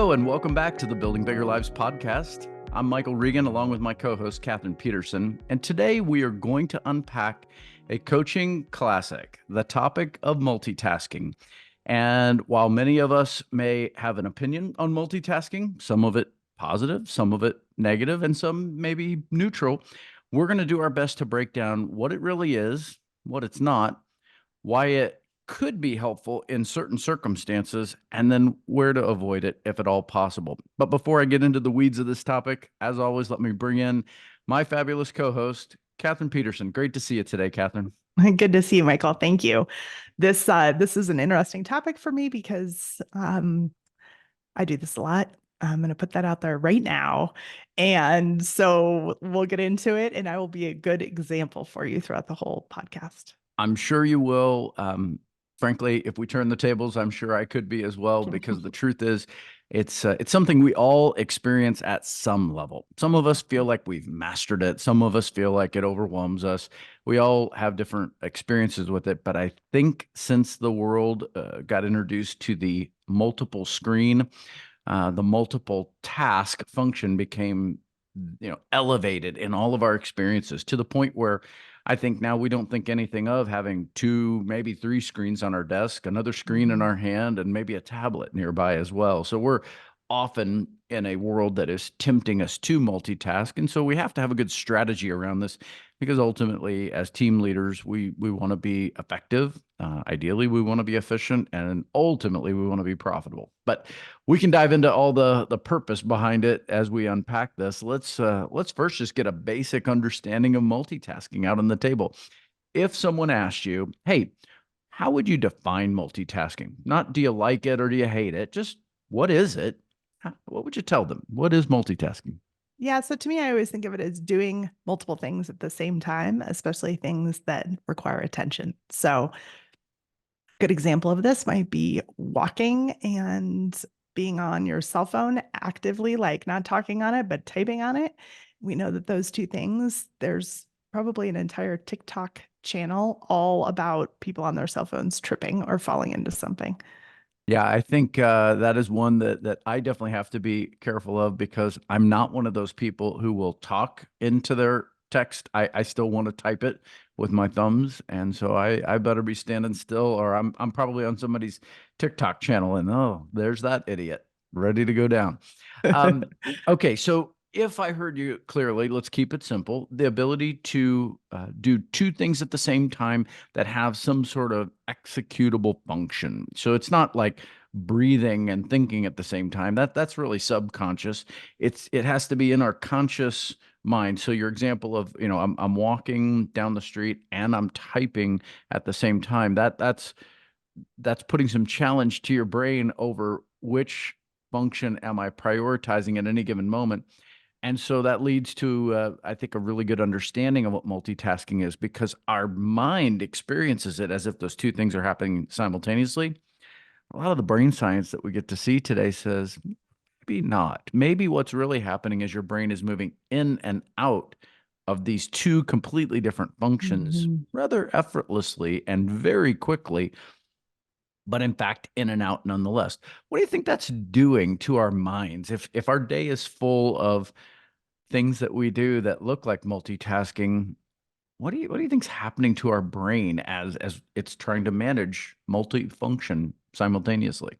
Hello, and welcome back to the Building Bigger Lives podcast. I'm Michael Regan, along with my co-host, Kathryn Peterson, and today we are going to unpack a coaching classic, the topic of multitasking. And while many of us may have an opinion on multitasking, some of it positive, some of it negative, and some maybe neutral, we're going to do our best to break down what it really is, what it's not, why it could be helpful in certain circumstances, and then where to avoid it if at all possible. But before I get into the weeds of this topic, as always, let me bring in my fabulous co-host, Kathryn Peterson. Great to see you today, Kathryn. Good to see you, Michael. Thank you. This is an interesting topic for me because I do this a lot. I'm going to put that out there right now. And so we'll get into it, and I will be a good example for you throughout the whole podcast. I'm sure you will. Frankly, if we turn the tables, I'm sure I could be as well, because the truth is, it's something we all experience at some level. Some of us feel like we've mastered it. Some of us feel like it overwhelms us. We all have different experiences with it. But I think since the world got introduced to the multiple screen, the multiple task function became, elevated in all of our experiences to the point where I think now we don't think anything of having 2, maybe 3 screens on our desk, another screen in our hand, and maybe a tablet nearby as well. So we're often in a world that is tempting us to multitask. And so we have to have a good strategy around this, because ultimately, as team leaders, we want to be effective. Ideally, we want to be efficient, and ultimately, we want to be profitable. But we can dive into all the purpose behind it as we unpack this. Let's first just get a basic understanding of multitasking out on the table. If someone asked you, "Hey, how would you define multitasking?" Not do you like it or do you hate it? Just what is it? What would you tell them? What is multitasking? Yeah, so to me, I always think of it as doing multiple things at the same time, especially things that require attention. So good example of this might be walking and being on your cell phone actively, like not talking on it, but typing on it. We know that those two things, there's probably an entire TikTok channel all about people on their cell phones tripping or falling into something. Yeah, I think that is one that I definitely have to be careful of, because I'm not one of those people who will talk into their text. I still want to type it with my thumbs, and so I better be standing still, or I'm probably on somebody's TikTok channel, and oh, there's that idiot ready to go down. Um, okay, so if I heard you clearly, let's keep it simple. The ability to do 2 things at the same time that have some sort of executable function. So it's not like breathing and thinking at the same time. That's really subconscious. It has to be in our conscious mind. So your example of, I'm walking down the street and I'm typing at the same time. That's putting some challenge to your brain over which function am I prioritizing at any given moment. And so that leads to, I think, a really good understanding of what multitasking is, because our mind experiences it as if those 2 things are happening simultaneously. A lot of the brain science that we get to see today says maybe not. Maybe what's really happening is your brain is moving in and out of these 2 completely different functions rather effortlessly and very quickly, but in fact, in and out nonetheless. What do you think that's doing to our minds? If our day is full of things that we do that look like multitasking, what do you think's happening to our brain as it's trying to manage multifunction simultaneously?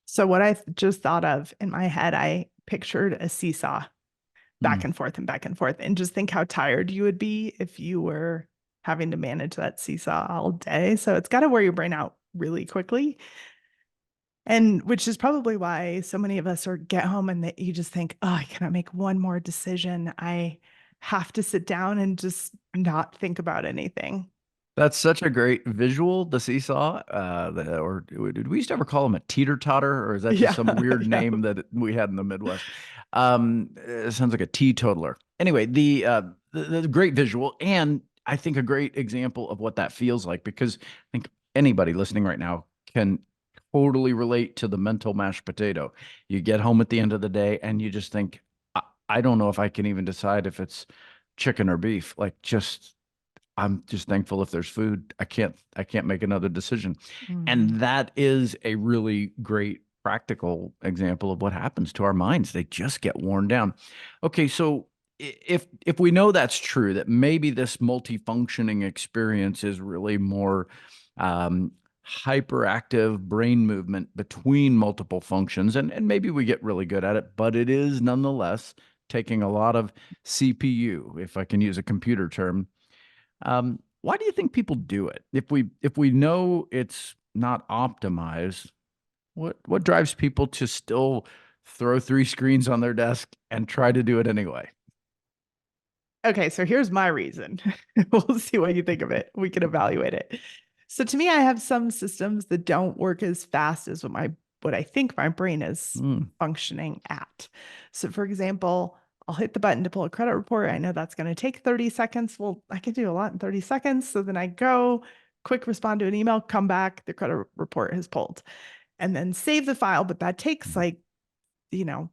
So what I just thought of in my head, I pictured a seesaw back Mm. and forth and back and forth, and just think how tired you would be if you were having to manage that seesaw all day. So it's got to wear your brain out really quickly. And which is probably why so many of us are get home and that you just think, oh, I cannot make one more decision. I have to sit down and just not think about anything. That's such a great visual, the seesaw. Or did we used to ever call him a teeter-totter, or is that just Yeah. some weird Yeah. name that we had in the Midwest? It sounds like a teetotaler. Anyway, the great visual, and I think a great example of what that feels like, because I think anybody listening right now can totally relate to the mental mashed potato. You get home at the end of the day and you just think, I don't know if I can even decide if it's chicken or beef. Like, just I'm just thankful if there's food. I can't make another decision. Mhm. And that is a really great practical example of what happens to our minds. They just get worn down. Okay, so if we know that's true, that maybe this multifunctioning experience is really more um, hyperactive brain movement between multiple functions, and maybe we get really good at it, but it is nonetheless taking a lot of CPU, if I can use a computer term. Why do you think people do it? If we know it's not optimized, what drives people to still throw three screens on their desk and try to do it anyway? Okay, so here's my reason. We'll see what you think of it. We can evaluate it. So to me, I have some systems that don't work as fast as what I think my brain is Mm, functioning at. So for example, I'll hit the button to pull a credit report. I know that's going to take 30 seconds. Well, I can do a lot in 30 seconds. So then I go, quick respond to an email, come back, the credit report has pulled, and then save the file. But that takes mm. like, you know,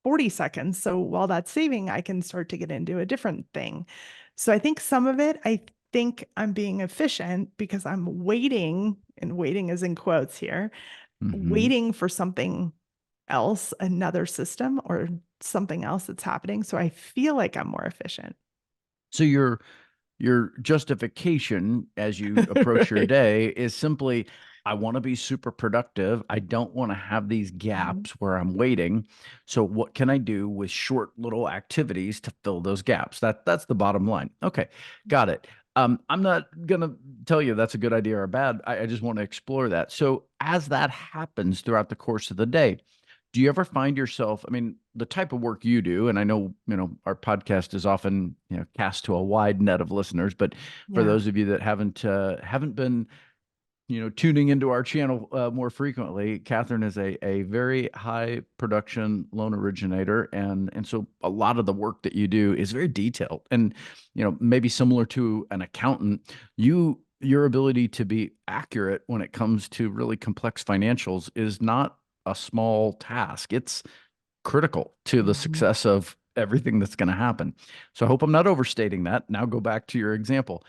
40 seconds. So while that's saving, I can start to get into a different thing. So I think some of it, I think I'm being efficient because I'm waiting, and waiting is in quotes here, Mhm. waiting for something else, another system or something else that's happening. So I feel like I'm more efficient. So your justification as you approach your Right. day is simply, I want to be super productive. I don't want to have these Mhm. gaps where I'm waiting. So what can I do with short little activities to fill those gaps? That's the bottom line. Okay, got it. I'm not gonna tell you that's a good idea or bad. I just want to explore that. So as that happens throughout the course of the day, do you ever find yourself, I mean, the type of work you do, and I know, our podcast is often, cast to a wide net of listeners, but for Yeah. those of you that haven't been, tuning into our channel more frequently, Kathryn is a very high production loan originator, and so a lot of the work that you do is very detailed, and maybe similar to an accountant, your ability to be accurate when it comes to really complex financials is not a small task. It's critical to the Mhm. success of everything that's going to happen. So I hope I'm not overstating that. Now go back to your example.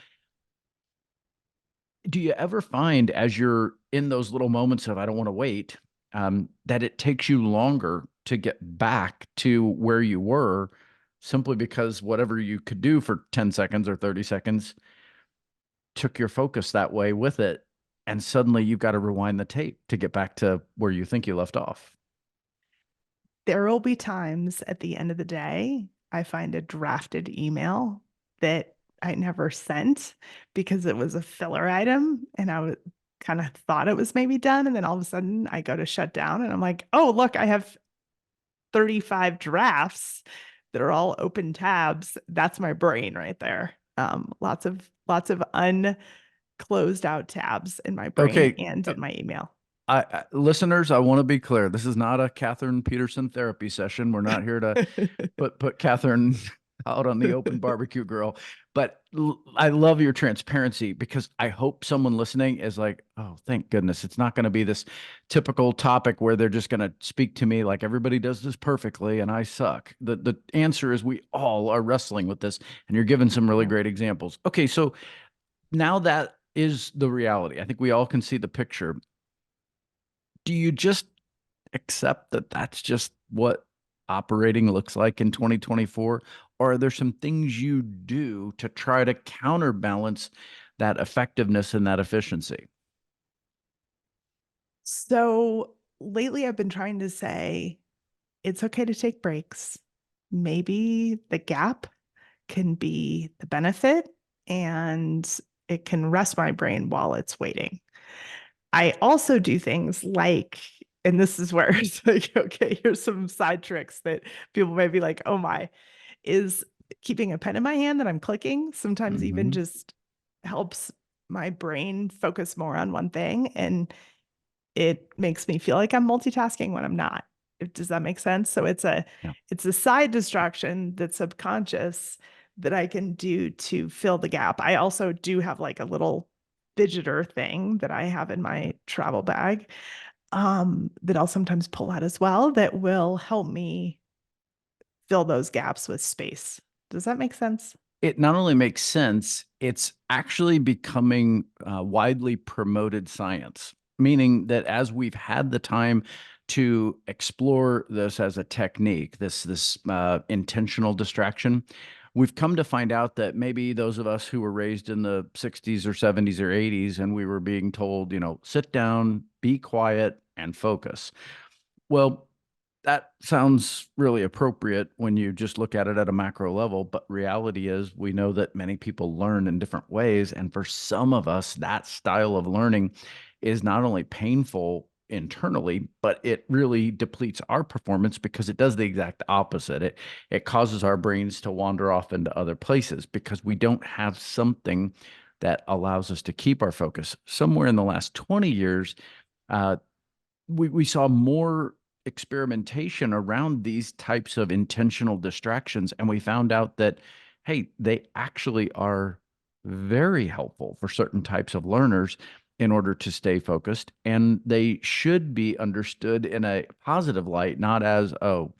Do you ever find as you're in those little moments of I don't want to wait, that it takes you longer to get back to where you were simply because whatever you could do for 10 seconds or 30 seconds took your focus that way with it, and suddenly you've got to rewind the tape to get back to where you think you left off? There will be times at the end of the day, I find a drafted email that I never sent because it was a filler item and kind of thought it was maybe done. And then all of a sudden I go to shut down and I'm like, oh, look, I have 35 drafts that are all open tabs. That's my brain right there. Lots of unclosed out tabs in my brain Okay, and in my email. listeners, I want to be clear. This is not a Kathryn Peterson therapy session. We're not here to put Kathryn out on the open barbecue grill. But I love your transparency, because I hope someone listening is like, oh, thank goodness. It's not going to be this typical topic where they're just going to speak to me like everybody does this perfectly and I suck. The answer is we all are wrestling with this, and you're giving some really Yeah. great examples. Okay, so now that is the reality. I think we all can see the picture. Do you just accept that that's just what operating looks like in 2024? Or are there some things you do to try to counterbalance that effectiveness and that efficiency? So lately I've been trying to say it's okay to take breaks. Maybe the gap can be the benefit and it can rest my brain while it's waiting. I also do things like, and this is where it's like, okay, here's some side tricks that people may be like, oh my, is keeping a pen in my hand that I'm clicking sometimes even Hmm. just helps my brain focus more on one thing. And it makes me feel like I'm multitasking when I'm not. Does that make sense? So Yeah. it's a side distraction that's subconscious that I can do to fill the gap. I also do have like a little fidgeter thing that I have in my travel bag, that I'll sometimes pull out as well that will help me fill those gaps with space. Does that make sense? It not only makes sense, it's actually becoming widely promoted science, meaning that as we've had the time to explore this as a technique, this intentional distraction. We've come to find out that maybe those of us who were raised in the 60s or 70s or 80s and we were being told, sit down, be quiet, and focus. Well, that sounds really appropriate when you just look at it at a macro level, but reality is we know that many people learn in different ways. And for some of us, that style of learning is not only painful internally, but it really depletes our performance because it does the exact opposite. It causes our brains to wander off into other places because we don't have something that allows us to keep our focus. Somewhere in the last 20 years, uh, we saw more experimentation around these types of intentional distractions, and we found out that, hey, they actually are very helpful for certain types of learners in order to stay focused, and they should be understood in a positive light, not as, oh,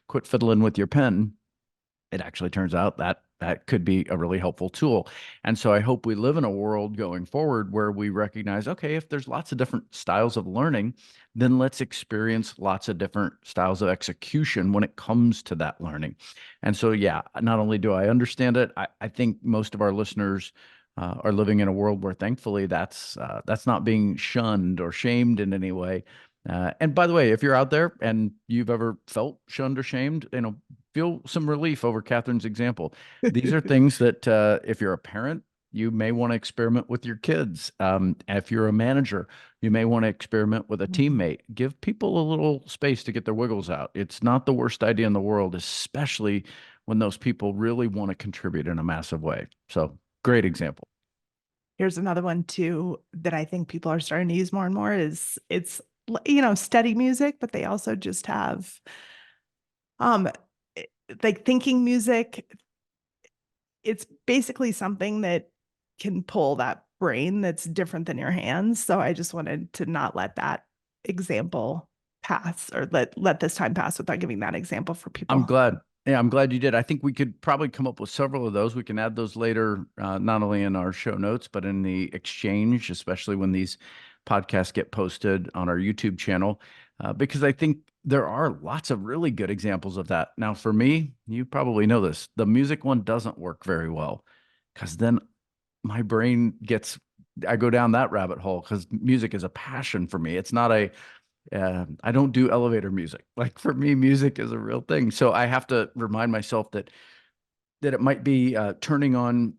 quit fiddling with your pen. It actually turns out that that could be a really helpful tool. And so I hope we live in a world going forward where we recognize, okay, if there's lots of different styles of learning, then let's experience lots of different styles of execution when it comes to that learning. And so, yeah, not only do I understand it, I think most of our listeners are living in a world where thankfully that's not being shunned or shamed in any way. And by the way, if you're out there and you've ever felt shunned or shamed, feel some relief over Kathryn's example. These are things that if you're a parent, you may want to experiment with your kids. If you're a manager, you may want to experiment with a Mhm. teammate. Give people a little space to get their wiggles out. It's not the worst idea in the world, especially when those people really want to contribute in a massive way. So, great example. Here's another one too that I think people are starting to use more and more is steady music, but they also just have um like thinking music. It's basically something that can pull that brain that's different than your hands. So I just wanted to not let that example pass, or let this time pass without giving that example for I'm people. glad. Yeah, I'm glad you did. I think we could probably come up with several of those. We can add those later, not only in our show notes, but in the exchange, especially when these podcasts get posted on our YouTube channel, because I think there are lots of really good examples of that. Now, for me, you probably know this, the music one doesn't work very well because then my brain gets, I go down that rabbit hole because music is a passion for me. It's not a I don't do elevator music. Like for me, music is a real thing. So I have to remind myself that it might be turning on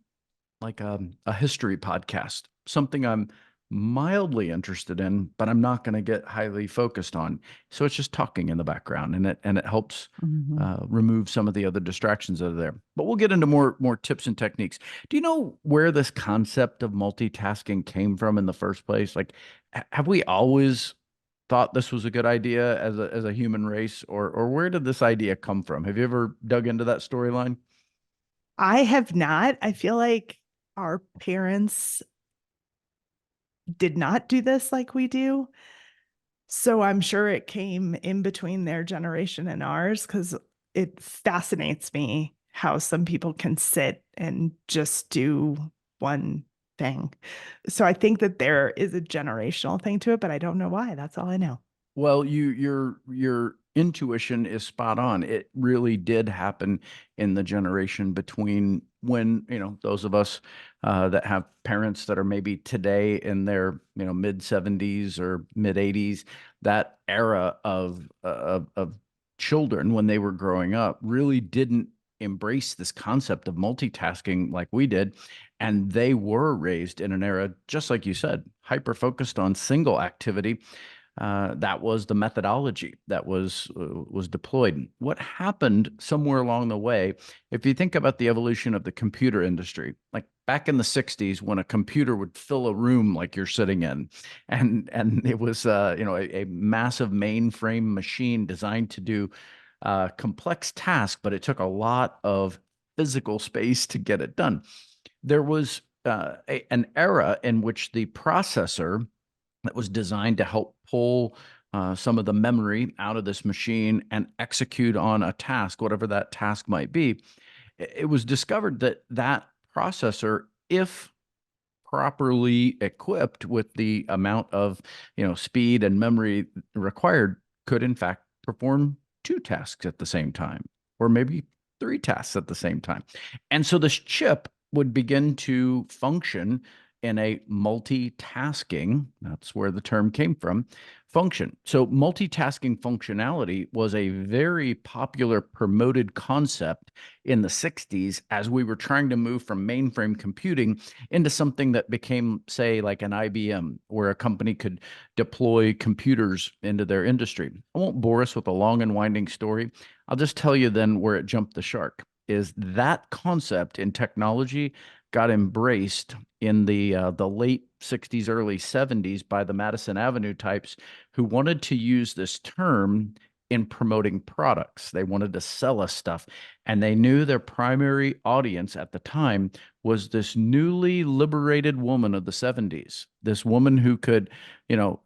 like a history podcast, something I'm mildly interested in, but I'm not going to get highly focused on. So it's just talking in the background, and it helps Mhm. remove some of the other distractions that are there. But we'll get into more tips and techniques. Do you know where this concept of multitasking came from in the first place? Like, have we always thought this was a good idea as a human race, or where did this idea come from? Have you ever dug into that storyline? I have not. I feel like our parents did not do this like we do. So I'm sure it came in between their generation and ours, because it fascinates me how some people can sit and just do one thing. So I think that there is a generational thing to it, but I don't know why. That's all I know. Well, your intuition is spot on. It really did happen in the generation between when, those of us that have parents that are maybe today in their, mid 70s or mid 80s, that era of children when they were growing up really didn't embrace this concept of multitasking like we did. And they were raised in an era, just like you said, hyper focused on single activity. That was the methodology that was deployed. What happened somewhere along the way, if you think about the evolution of the computer industry, like back in the 60s when a computer would fill a room like you're sitting in, and it was a massive mainframe machine designed to do complex tasks, but it took a lot of physical space to get it done. There was an era in which the processor that was designed to help pull some of the memory out of this machine and execute on a task, whatever that task might be. It was discovered that that processor, if properly equipped with the amount of speed and memory required, could in fact perform two tasks at the same time, or maybe three tasks at the same time. And so this chip would begin to function in a multitasking, that's where the term came from, function. So multitasking functionality was a very popular promoted concept in the 60s as we were trying to move from mainframe computing into something that became, say, like an IBM, where a company could deploy computers into their industry. I won't bore us with a long and winding story. I'll just tell you then where it jumped the shark is that concept in technology got embraced in the late 60s, early 70s by the Madison Avenue types who wanted to use this term in promoting products. They wanted to sell us stuff. And they knew their primary audience at the time was this newly liberated woman of the 70s, this woman who could,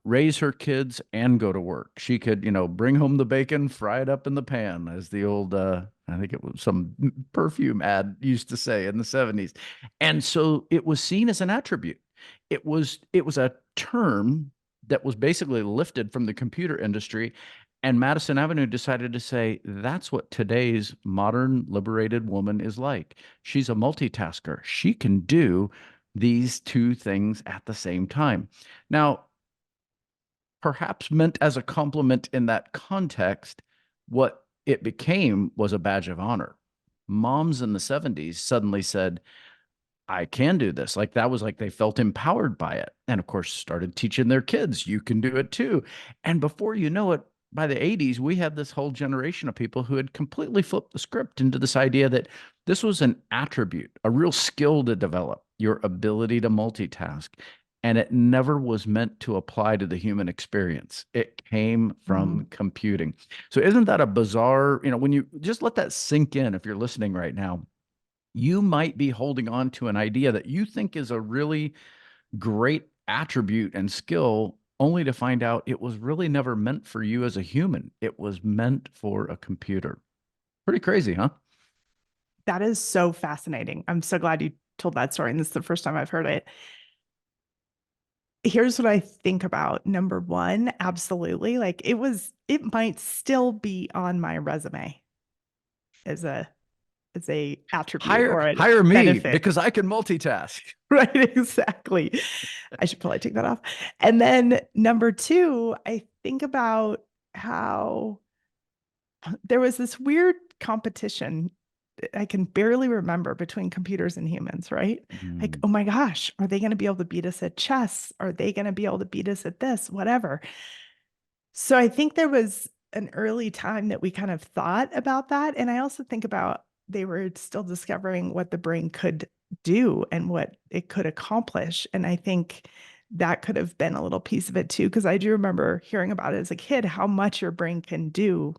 raise her kids and go to work. She could, bring home the bacon, fry it up in the pan, as the old, I think it was some perfume ad used to say in the 70s. And so it was seen as an attribute. It was a term that was basically lifted from the computer industry. And Madison Avenue decided to say, that's what today's modern liberated woman is like. She's a multitasker. She can do these two things at the same time. Now, perhaps meant as a compliment in that context, what it became was a badge of honor. Moms in the 70s suddenly said, I can do this. Like that was like they felt empowered by it. And of course, started teaching their kids, you can do it too. And before you know it, by the 80s, we had this whole generation of people who had completely flipped the script into this idea that this was an attribute, a real skill to develop, your ability to multitask. And it never was meant to apply to the human experience. It came Mhm. from computing. So, isn't that a bizarre, when you just let that sink in, if you're listening right now, you might be holding on to an idea that you think is a really great attribute and skill, only to find out it was really never meant for you as a human. It was meant for a computer. Pretty crazy, huh? That is so fascinating. I'm so glad you told that story. And this is the first time I've heard it. Here's what I think about. Number one, absolutely. Like it might still be on my resume as a attribute Hire or a hire me benefit. because I can multitask. Right, exactly. I should probably take that off. And then number two, I think about how there was this weird competition I can barely remember between computers and humans, right? Like, Mm. oh my gosh, are they going to be able to beat us at chess? Are they going to be able to beat us at this? Whatever. So I think there was an early time that we kind of thought about that. And I also think about they were still discovering what the brain could do and what it could accomplish. And I think that could have been a little piece of it too, because I do remember hearing about it as a kid, how much your brain can do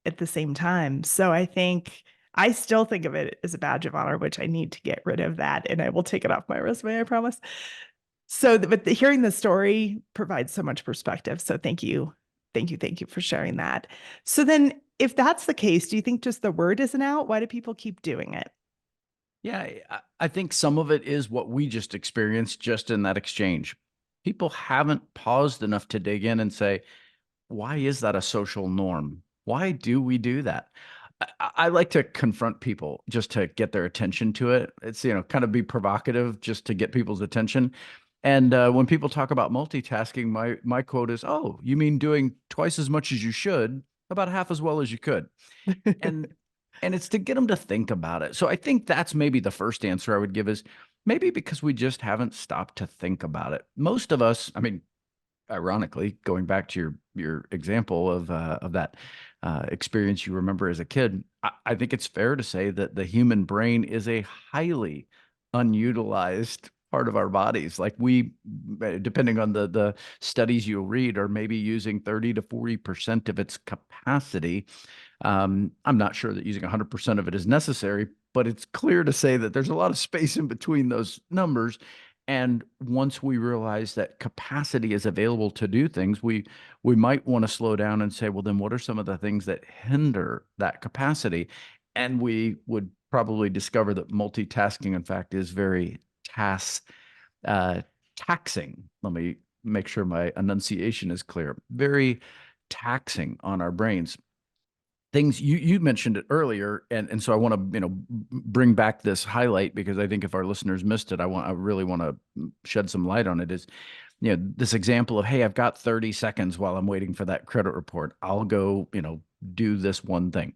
at the same time. So I think I still think of it as a badge of honor, which I need to get rid of that. And I will take it off my resume, I promise. So, hearing the story provides so much perspective. So thank you. Thank you. Thank you for sharing that. So then if that's the case, do you think just the word isn't out? Why do people keep doing it? Yeah, I think some of it is what we just experienced just in that exchange. People haven't paused enough to dig in and say, why is that a social norm? Why do we do that? I like to confront people just to get their attention to it. It's, kind of be provocative just to get people's attention. And when people talk about multitasking, my quote is, "Oh, you mean doing twice as much as you should, about half as well as you could?" And and it's to get them to think about it. So I think that's maybe the first answer I would give is maybe because we just haven't stopped to think about it. Most of us, I mean, ironically, going back to your example of that experience you remember as a kid, I think it's fair to say that the human brain is a highly unutilized part of our bodies. Like we, depending on the studies you'll read, are maybe using 30 to 40% of its capacity. I'm not sure that using 100% of it is necessary, but it's clear to say that there's a lot of space in between those numbers. And once we realize that capacity is available to do things, we might want to slow down and say, well, then what are some of the things that hinder that capacity? And we would probably discover that multitasking, in fact, is very uh, taxing. Let me make sure my enunciation is clear. Very taxing on our brains. Things you mentioned it earlier, and so I want to bring back this highlight, because I think if our listeners missed it, I really want to shed some light on it. Is this example of, hey, I've got 30 seconds while I'm waiting for that credit report, I'll go do this one thing.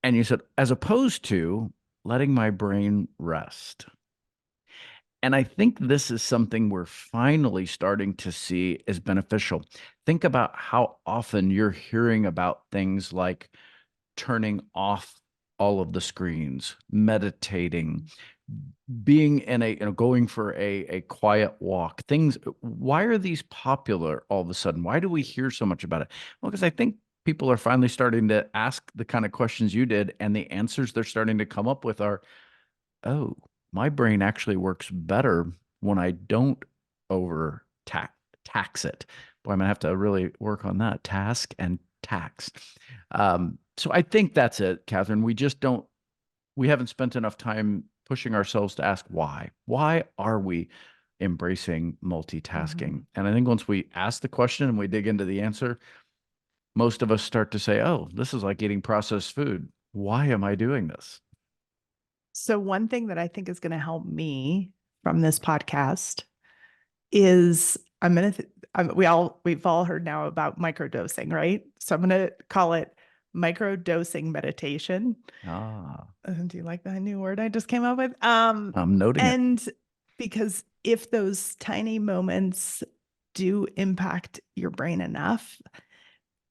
And you said, as opposed to letting my brain rest. And I think this is something we're finally starting to see as beneficial. Think about how often you're hearing about things like turning off all of the screens, meditating, being in going for a quiet walk. Things, why are these popular all of a sudden? Why do we hear so much about it? Well, because I think people are finally starting to ask the kind of questions you did, and the answers they're starting to come up with are, oh, my brain actually works better when I don't over tax it. Boy, I'm gonna have to really work on that, task and tax. So I think that's it, Kathryn. We haven't spent enough time pushing ourselves to ask why. Why are we embracing multitasking? And I think once we ask the question and we dig into the answer, most of us start to say, oh, this is like eating processed food. Why am I doing this? So one thing that I think is going to help me from this podcast is we've all heard now about microdosing, right? So I'm going to call it microdosing meditation. Ah, Do you like that new word I just came up with? I'm noting it. And because if those tiny moments do impact your brain enough,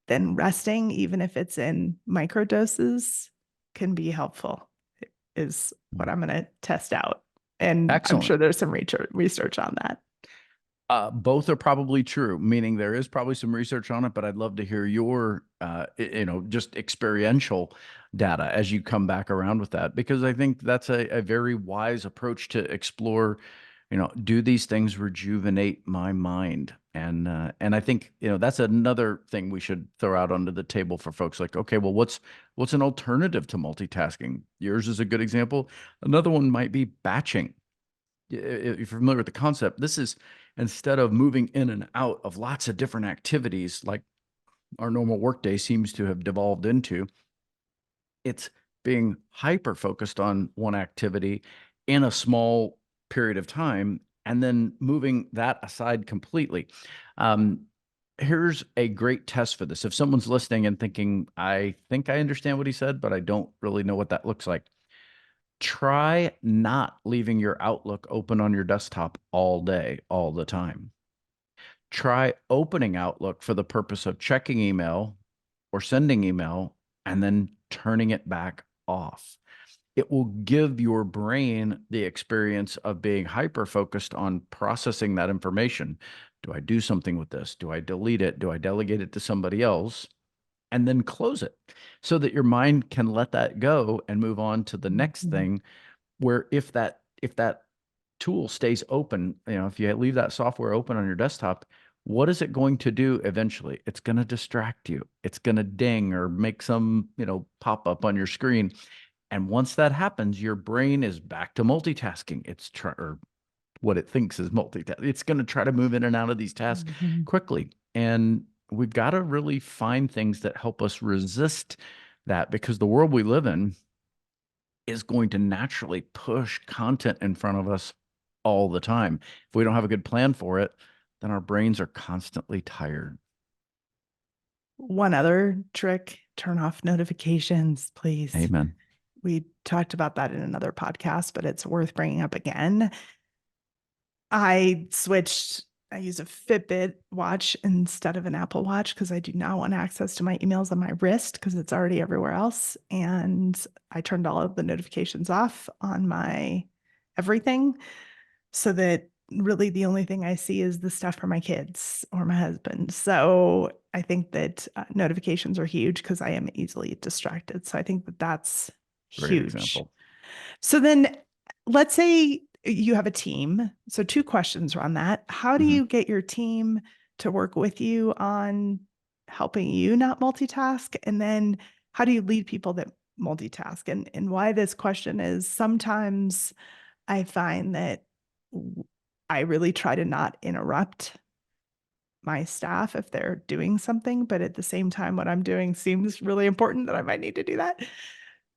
then resting, even if it's in microdoses, can be helpful, is what I'm going to test out. And I'm Excellent. sure there's some research on that. Both are probably true, meaning there is probably some research on it, but I'd love to hear your, just experiential data as you come back around with that, because I think that's a very wise approach to explore, do these things rejuvenate my mind? And I think, that's another thing we should throw out onto the table for folks like, okay, well, what's an alternative to multitasking? Yours is a good example. Another one might be batching. If you're familiar with the concept, this is, instead of moving in and out of lots of different activities like our normal workday seems to have devolved into, it's being hyper focused on one activity in a small period of time and then moving that aside completely. Um, Here's a great test for this. If someone's listening and thinking, I think I understand what he said, but I don't really know what that looks like, try not leaving your Outlook open on your desktop all day, all the time. Try opening Outlook for the purpose of checking email or sending email and then turning it back off. It will give your brain the experience of being hyper focused on processing that information. Do I do something with this? Do I delete it? Do I delegate it to somebody else? And then close it so that your mind can let that go and move on to the next thing. Where if that tool stays open, if you leave that software open on your desktop, what is it going to do eventually? It's going to distract you. It's going to ding or make some, pop up on your screen. And once that happens, your brain is back to multitasking. Or what it thinks is multitasking. It's going to try to move in and out of these tasks quickly. And we've got to really find things that help us resist that, because the world we live in is going to naturally push content in front of us all the time. If we don't have a good plan for it, then our brains are constantly tired. One other trick, turn off notifications, please. Amen. We talked about that in another podcast, but it's worth bringing up again. I use a Fitbit watch instead of an Apple Watch because I do not want access to my emails on my wrist because it's already everywhere else. And I turned all of the notifications off on my everything so that really the only thing I see is the stuff for my kids or my husband. So I think that notifications are huge because I am easily distracted. So I think that that's Great huge. example. So then let's say you have a team. So two questions around that. How do you get your team to work with you on helping you not multitask? And then how do you lead people that multitask? And why this question is, sometimes I find that I really try to not interrupt my staff if they're doing something, but at the same time, what I'm doing seems really important that I might need to do that.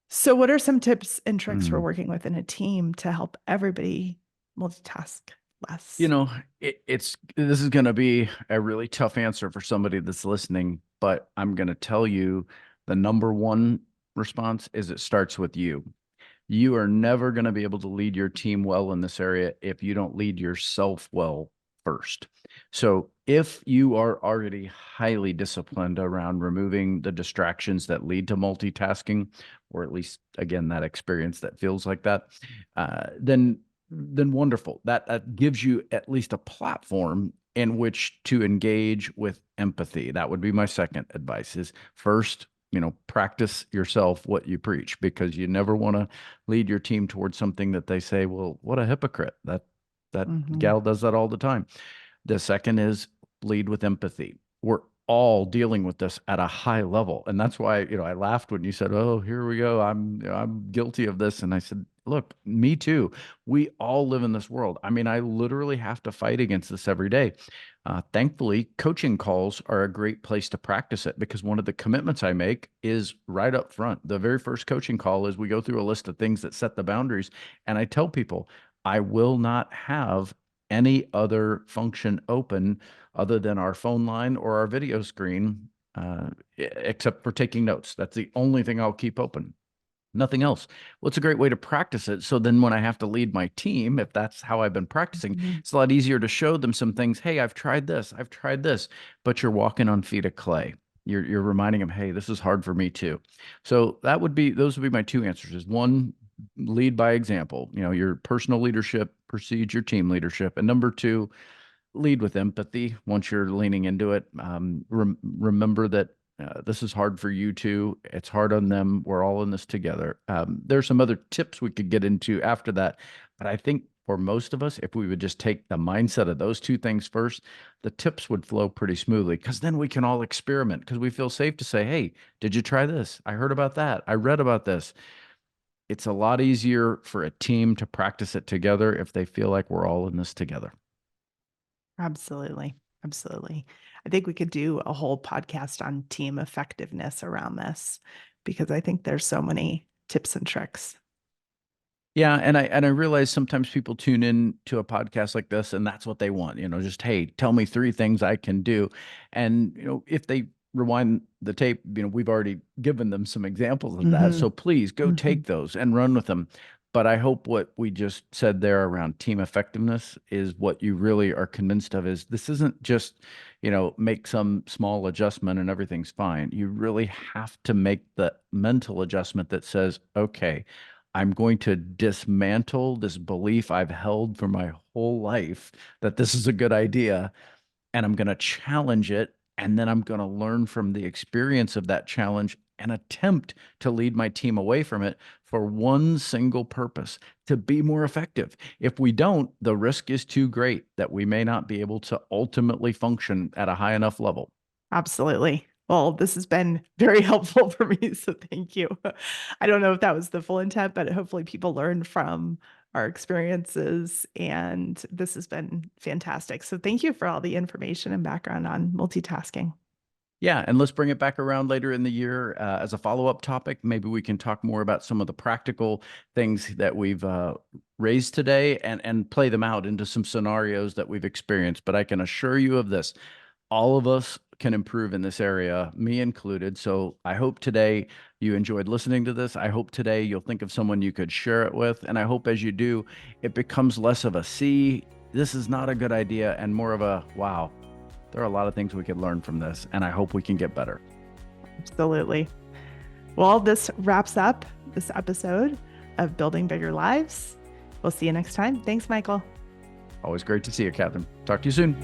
So what are some tips and tricks for Mm. working within a team to help everybody multitask You less? know, this is going to be a really tough answer for somebody that's listening, but I'm going to tell you the number one response is it starts with you. You are never going to be able to lead your team well in this area if you don't lead yourself well first. So if you are already highly disciplined around removing the distractions that lead to multitasking, or at least again that experience that feels like that, then wonderful. That gives you at least a platform in which to engage with empathy. That would be my second advice: is first, practice yourself what you preach, because you never want to lead your team towards something that they say, well, what a hypocrite. That Mhm. gal does that all the time. The second is lead with empathy. We're all dealing with this at a high level. And that's why, I laughed when you said, "Oh, here we go. I'm guilty of this." And I said, "Look, me too. We all live in this world. I mean, I literally have to fight against this every day." Thankfully, coaching calls are a great place to practice it, because one of the commitments I make is right up front. The very first coaching call is we go through a list of things that set the boundaries. And I tell people, I will not have any other function open other than our phone line or our video screen, except for taking notes. That's the only thing I'll keep open. Nothing else. Well, it's a great way to practice it. So then when I have to lead my team, if that's how I've been practicing, Mhm. it's a lot easier to show them some things. Hey, I've tried this, but you're walking on feet of clay. You're reminding them, hey, this is hard for me too. So those would be my two answers: is one, lead by example, your personal leadership precedes your team leadership. And number two, lead with empathy once you're leaning into it. Remember that this is hard for you too. It's hard on them. We're all in this together. There's some other tips we could get into after that, but I think for most of us, if we would just take the mindset of those two things first, the tips would flow pretty smoothly, because then we can all experiment, because we feel safe to say, "Hey, did you try this? I heard about that. I read about this." It's a lot easier for a team to practice it together if they feel like we're all in this together. Absolutely. Absolutely. I think we could do a whole podcast on team effectiveness around this because I think there's so many tips and tricks. Yeah, and I realize sometimes people tune in to a podcast like this and that's what they want, just, hey, tell me three things I can do. And if they rewind the tape, we've already given them some examples of that. Mhm. So please go Mhm. take those and run with them. But I hope what we just said there around team effectiveness is what you really are convinced of: is this isn't just, make some small adjustment and everything's fine. You really have to make the mental adjustment that says, okay, I'm going to dismantle this belief I've held for my whole life that this is a good idea, and I'm going to challenge it. And then I'm going to learn from the experience of that challenge and attempt to lead my team away from it for one single purpose: to be more effective. If we don't, the risk is too great that we may not be able to ultimately function at a high enough level. Absolutely. Well, this has been very helpful for me, so thank you. I don't know if that was the full intent, but hopefully people learned from our experiences, and this has been fantastic. So thank you for all the information and background on multitasking. Yeah, and let's bring it back around later in the year as a follow-up topic. Maybe we can talk more about some of the practical things that we've raised today, and play them out into some scenarios that we've experienced. But I can assure you of this: all of us can improve in this area, me included. So I hope today you enjoyed listening to this. I hope today you'll think of someone you could share it with. And I hope as you do, it becomes less of a see, this is not a good idea, and more of a wow, there are a lot of things we could learn from this. And I hope we can get better. Absolutely. Well, this wraps up this episode of Building Bigger Lives. We'll see you next time. Thanks, Michael. Always great to see you, Kathryn. Talk to you soon.